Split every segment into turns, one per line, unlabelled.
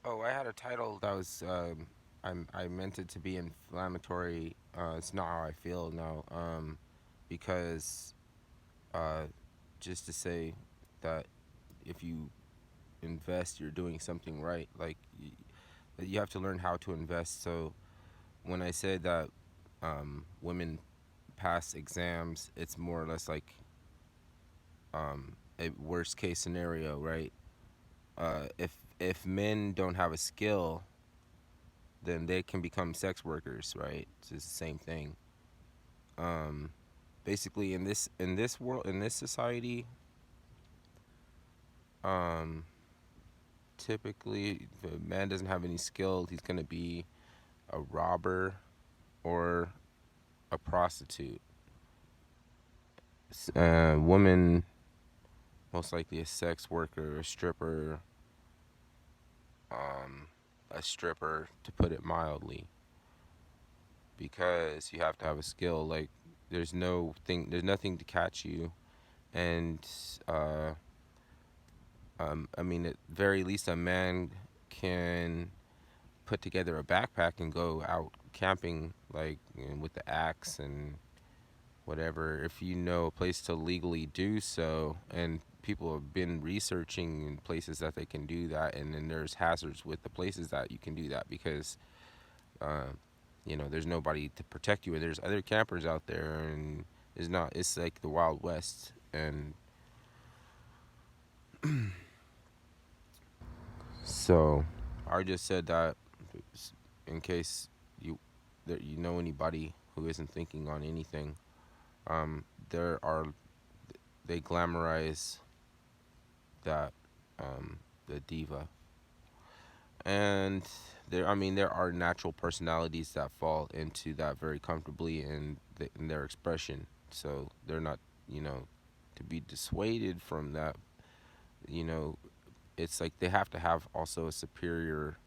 Oh, I had a title that was I meant it to be inflammatory. It's not how I feel now. Because uh, just to say that if you invest, you're doing something right. Like you have to learn how to invest. So when I said that women pass exams, it's more or less like a worst case scenario, right? If men don't have a skill, then they can become sex workers, right? It's the same thing. Um, Basically, in this world, in this society, um, typically, if a man doesn't have any skill, he's gonna be a robber or a prostitute. Woman, most likely a sex worker, um, a stripper, to put it mildly, because you have to have a skill. Like, there's nothing to catch you, and uh, I mean, at very least, a man can put together a backpack and go out camping, like, with the axe and whatever. If you know a place to legally do so, and people have been researching in places that they can do that, and then there's hazards with the places that you can do that because, uh, there's nobody to protect you, and there's other campers out there, and it's like the Wild West, and so I just said that in case you you know anybody who isn't thinking on anything. There are They glamorize that the diva, and there are natural personalities that fall into that very comfortably in their expression. So they're not, you know, to be dissuaded from that. You know, it's like they have to have also a superior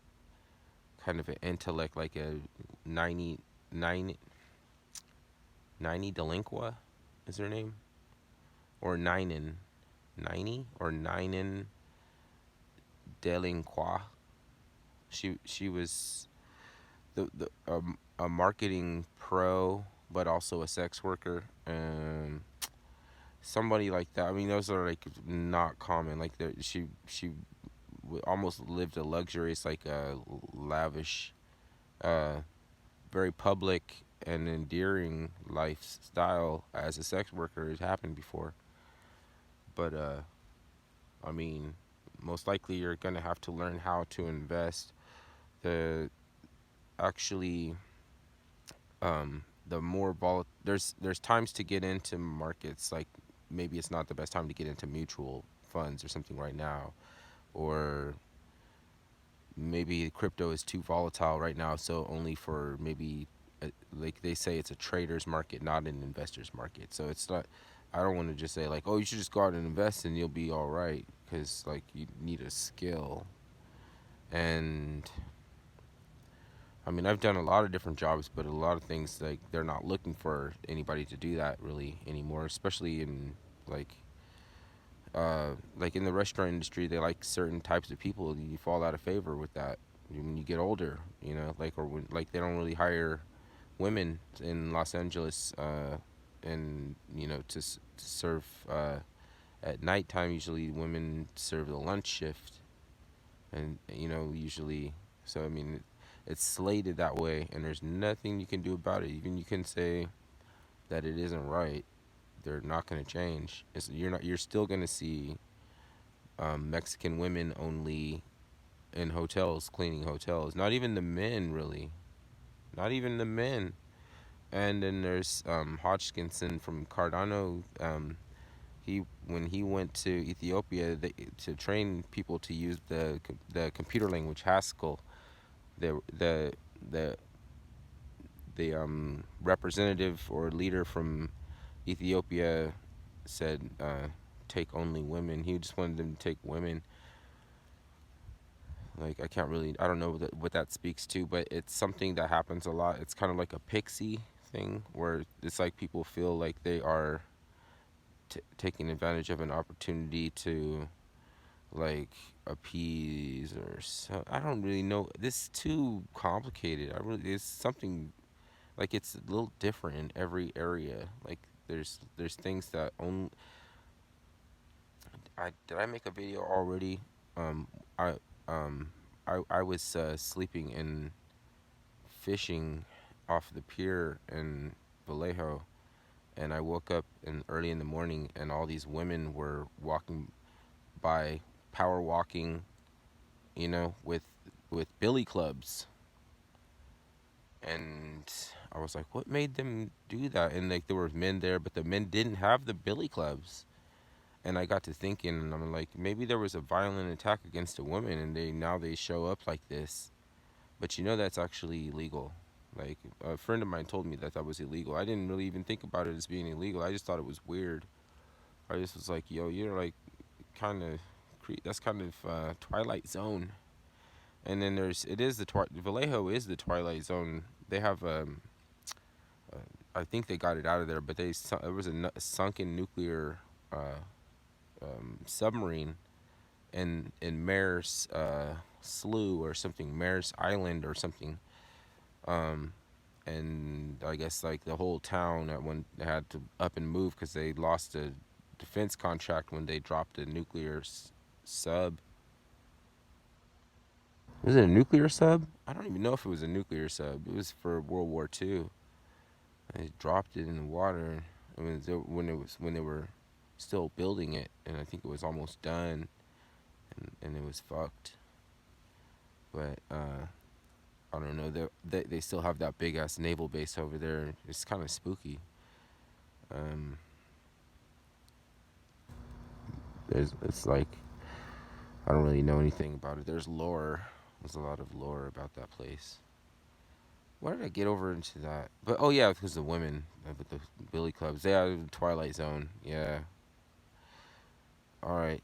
kind of an intellect, like a 90 90 90 delinqua is her name, or Ninen 90 or Ninen delinqua. She was a marketing pro, but also a sex worker, and somebody like that. I mean, those are like not common. Like she almost lived a luxurious, like a lavish, uh, very public and endearing lifestyle as a sex worker has happened before. But I mean, most likely you're gonna have to learn how to invest. The actually the more there's times to get into markets, like maybe it's not the best time to get into mutual funds or something right now, or maybe crypto is too volatile right now, so only for maybe like they say it's a trader's market, not an investor's market. So it's not, I don't want to just say like, oh, you should just go out and invest and you'll be all right, because like you need a skill. And I mean, I've done a lot of different jobs, but a lot of things, like, they're not looking for anybody to do that really anymore, especially in like like in the restaurant industry. They like certain types of people. You fall out of favor with that when you get older, like, or when, like, they don't really hire women in Los Angeles, and to serve at nighttime. Usually women serve the lunch shift, and usually, so I mean, it's slated that way, and there's nothing you can do about it. Even you can say that it isn't right, they're not going to change. You're still going to see Mexican women only in hotels, cleaning hotels. Not even the men, really. Not even the men. And then there's Hodgkinson from Cardano. He When he went to Ethiopia, to train people to use the computer language Haskell, the the the the representative or leader from Ethiopia said, take only women. He just wanted them to take women. Like, I don't know what that speaks to, but it's something that happens a lot. It's kind of like a pixie thing, where it's like people feel like they are taking advantage of an opportunity to like appease or so. I don't really know. This is too complicated. I really it's something like it's a little different in every area. Like there's things that only I did I make a video already? Um, I um I was sleeping and fishing off the pier in Vallejo, and I woke up in early in the morning, and all these women were walking by, power walking, with billy clubs, and I was like, what made them do that? And like there were men there, but the men didn't have the billy clubs. And I got to thinking, and I'm like, maybe there was a violent attack against a woman, and they show up like this. But that's actually illegal. Like a friend of mine told me that that was illegal. I didn't really even think about it as being illegal. I just thought it was weird. I just was like, yo, you're like kind of that's kind of Twilight Zone. And then it is Vallejo is the Twilight Zone. They have I think they got it out of there, but there was a sunken nuclear uh, submarine in Mare's Slough or something, Mare's Island or something. Um, and I guess like the whole town at one had to up and move because they lost a defense contract when they dropped a nuclear sub. Was it a nuclear sub? I don't even know if it was a nuclear sub. It was for World War II. They dropped it in the water when they were still building it, and I think it was almost done, and it was fucked. But I don't know. They still have that big ass naval base over there. It's kind of spooky. Um, it's like I don't really know anything about it. There's lore. There's a lot of lore about that place. Why did I get over into that? But oh yeah, because the women with the billy clubs. They are the Twilight Zone. Yeah. All right.